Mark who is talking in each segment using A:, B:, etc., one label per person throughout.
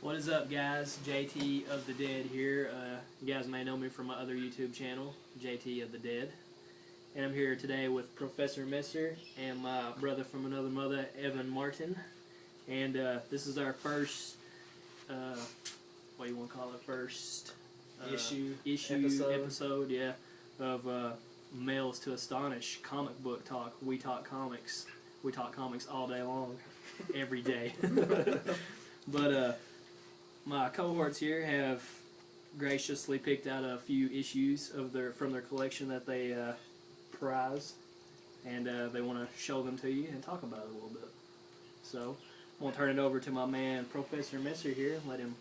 A: What is up, guys? JT of the Dead here. You guys may know me from my other YouTube channel, JT of the Dead. And I'm here today with Professor Messer and my brother from another mother, Evan Martin. And this is our first, what do you want to call it? First
B: issue
A: episode, yeah, of Males to Astonish comic book talk. We talk comics. We talk comics all day long, every day. But my cohorts here have graciously picked out a few issues of from their collection that they prize, and they want to show them to you and talk about it a little bit. So I'm going to turn it over to my man Professor Messer here and let him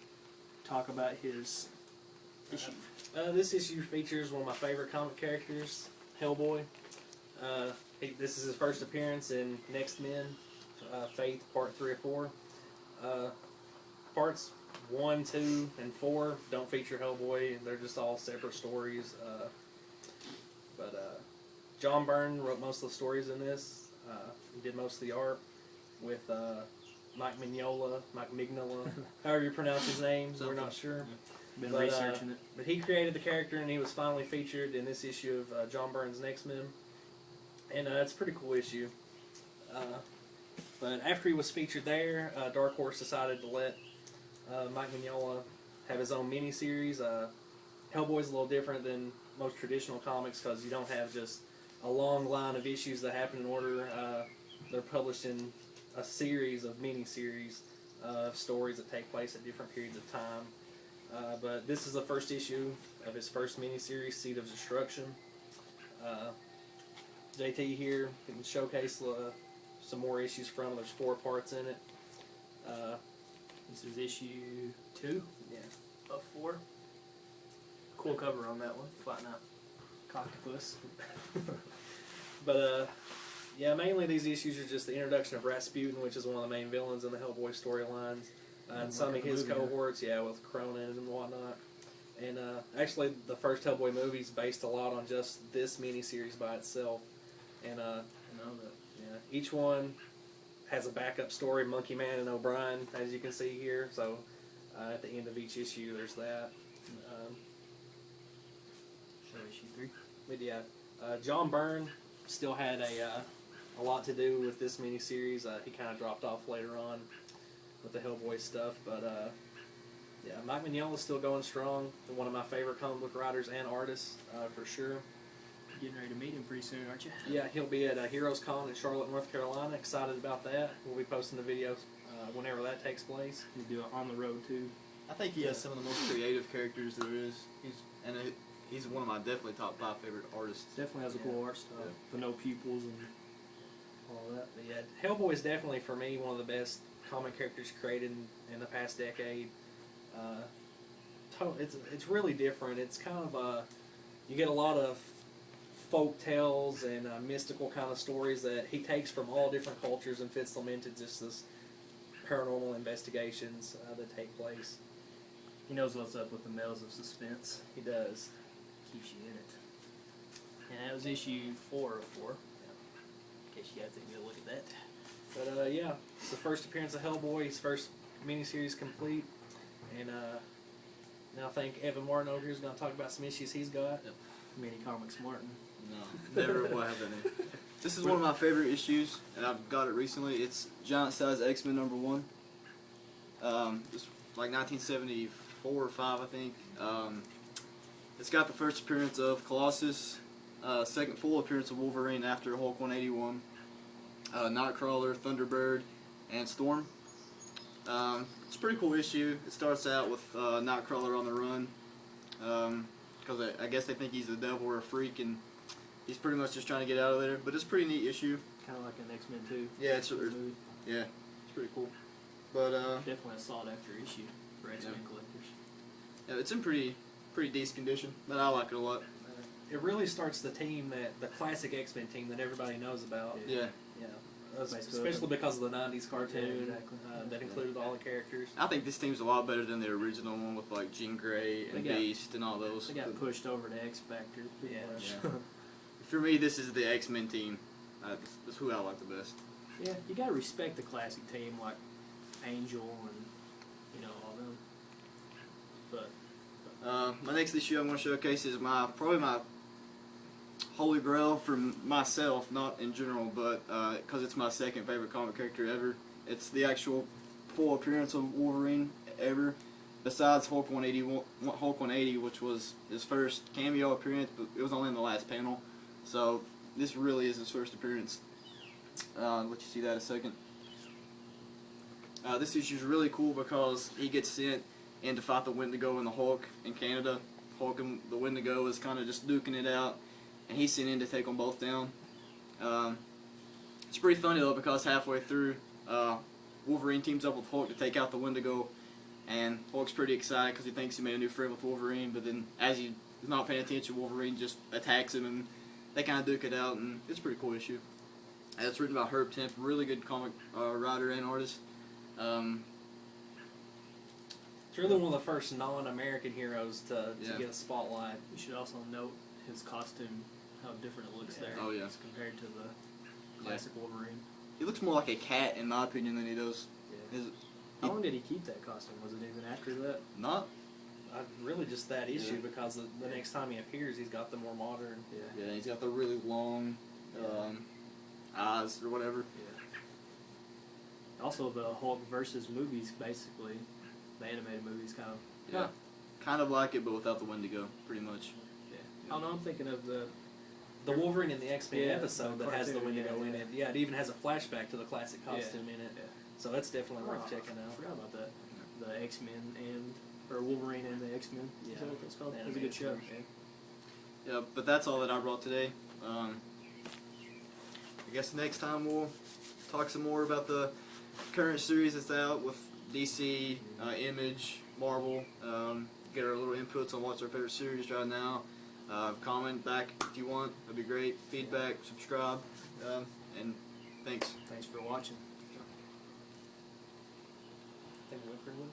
A: talk about his issue.
B: This issue features one of my favorite comic characters, Hellboy. This is his first appearance in Next Men, Faith, Part 3 or 4. Parts 1, 2, and 4 don't feature Hellboy. They're just all separate stories. But John Byrne wrote most of the stories in this. He did most of the art with Mike Mignola, however you pronounce his name. We're not sure.
A: Been researching it.
B: But he created the character, and he was finally featured in this issue of John Byrne's Next Men. And it's a pretty cool issue. But after he was featured there, Dark Horse decided to let Mike Mignola have his own miniseries. Hellboy's a little different than most traditional comics because you don't have just a long line of issues that happen in order. They're published in a series of miniseries of stories that take place at different periods of time. But this is the first issue of his first miniseries, Seed of Destruction. JT here can showcase some more issues from it. There's 4 parts in it.
A: This is issue 2,
B: Yeah.
A: of 4. Cool cover on that one, flatten out Cocktopus.
B: But yeah, mainly these issues are just the introduction of Rasputin, which is one of the main villains in the Hellboy storylines, and some of his cohorts, with Cronin and whatnot. And actually, the first Hellboy movie is based a lot on just this miniseries by itself. And each one has a backup story, Monkey Man and O'Brien, as you can see here. So at the end of each issue, there's that.
A: Show issue 3.
B: But yeah, John Byrne still had a lot to do with this miniseries. He kind of dropped off later on with the Hellboy stuff. But yeah, Mike Mignola's still going strong. One of my favorite comic book writers and artists, for sure.
A: Getting ready to meet him pretty soon, aren't you?
B: Yeah, he'll be at Heroes Con in Charlotte, North Carolina. Excited about that. We'll be posting the videos whenever that takes place.
A: He'll do it on the road too.
C: I think he has some of the most creative characters there is. He's one of my definitely top 5 favorite artists.
A: Definitely has a cool art style. The no pupils and all that.
B: But yeah, Hellboy is definitely, for me, one of the best comic characters created in the past decade. It's really different. It's kind of you get a lot of folk tales and mystical kind of stories that he takes from all different cultures and fits them into just this paranormal investigations that take place.
A: He knows what's up with the Males of Suspense.
B: He does.
A: Keeps you in it. And that was issue 4 of 4. In case you guys didn't go look at that.
B: But yeah, it's the first appearance of Hellboy, his first miniseries complete. And now I think Evan Martin over here is going to talk about some issues he's got.
A: Yep. Mini Comics Martin.
C: No, never will have that name. This is one of my favorite issues, and I've got it recently. It's Giant Size X-Men #1. It's like 1974 or 5, I think. It's got the first appearance of Colossus, second full appearance of Wolverine after Hulk 181, Nightcrawler, Thunderbird, and Storm. It's a pretty cool issue. It starts out with Nightcrawler on the run, because I guess they think he's the devil or a freak, and he's pretty much just trying to get out of there. But it's a pretty neat issue.
A: Kind of like an X-Men 2.
C: Yeah, it's pretty cool. But
A: definitely a sought after issue for X-Men collectors.
C: Yeah, it's in pretty decent condition, but I like it a lot.
B: It really starts the team the classic X-Men team that everybody knows about.
C: Yeah.
B: Especially because of the 90s cartoon
A: exactly.
B: That included all the characters.
C: I think this team's a lot better than the original one with like Jean Grey and Beast and all those.
A: They got pushed over to X Factor.
C: Yeah. For me, this is the X-Men team. That's who I like the best.
A: Yeah, you gotta respect the classic team like Angel and all them. But
C: My next issue I'm going to showcase is probably my holy grail for myself, not in general, but because it's my second favorite comic character ever. It's the actual full appearance of Wolverine ever, besides Hulk 180, which was his first cameo appearance, but it was only in the last panel. So this really is his first appearance. I'll let you see that in a second. This issue is really cool because he gets sent in to fight the Wendigo and the Hulk in Canada. Hulk and the Wendigo is kind of just duking it out, and he's sent in to take them both down. It's pretty funny though because halfway through, Wolverine teams up with Hulk to take out the Wendigo, and Hulk's pretty excited because he thinks he made a new friend with Wolverine. But then, as he's not paying attention, Wolverine just attacks him, and they kind of duke it out, and it's a pretty cool issue. And it's written by Herb Temp, really good comic writer and artist.
B: It's really one of the first non-American heroes to get a spotlight.
A: you should also note his costume, how different it looks there.
C: Oh, yeah.
A: as compared to the classic Wolverine.
C: He looks more like a cat, in my opinion, than he does.
A: Yeah. How long did he keep that costume? Was it even after that?
C: Not.
B: Really just that issue because the next time he appears, he's got the more modern.
A: Yeah.
C: Yeah, he's got the really long eyes or whatever.
A: Yeah. Also, the Hulk versus movies, basically, the animated movies, kind of.
C: Yeah. Kind of like it, but without the Wendigo, pretty much.
A: Yeah. Oh no, I'm thinking of the
B: Wolverine in the X-Men
A: Yeah,
B: episode
A: the
B: that has the
A: cartoon,
B: Wendigo
A: yeah,
B: in it. Yeah, it even has a flashback to the classic costume in it.
A: Yeah.
B: So that's definitely worth
A: Oh,
B: checking
A: I
B: out.
A: forgot about that. The X-Men or Wolverine and the X-Men.
B: Yeah.
A: Is that what that's called? It was a
B: Animated
A: good show.
B: series.
C: Yeah, but that's all that I brought today. I guess next time we'll talk some more about the current series that's out with DC, Image, Marvel. Get our little inputs on what's our favorite series right now. Comment back if you want. That'd be great. Feedback, subscribe, and thanks.
A: Thanks for watching.
B: I think we went pretty well.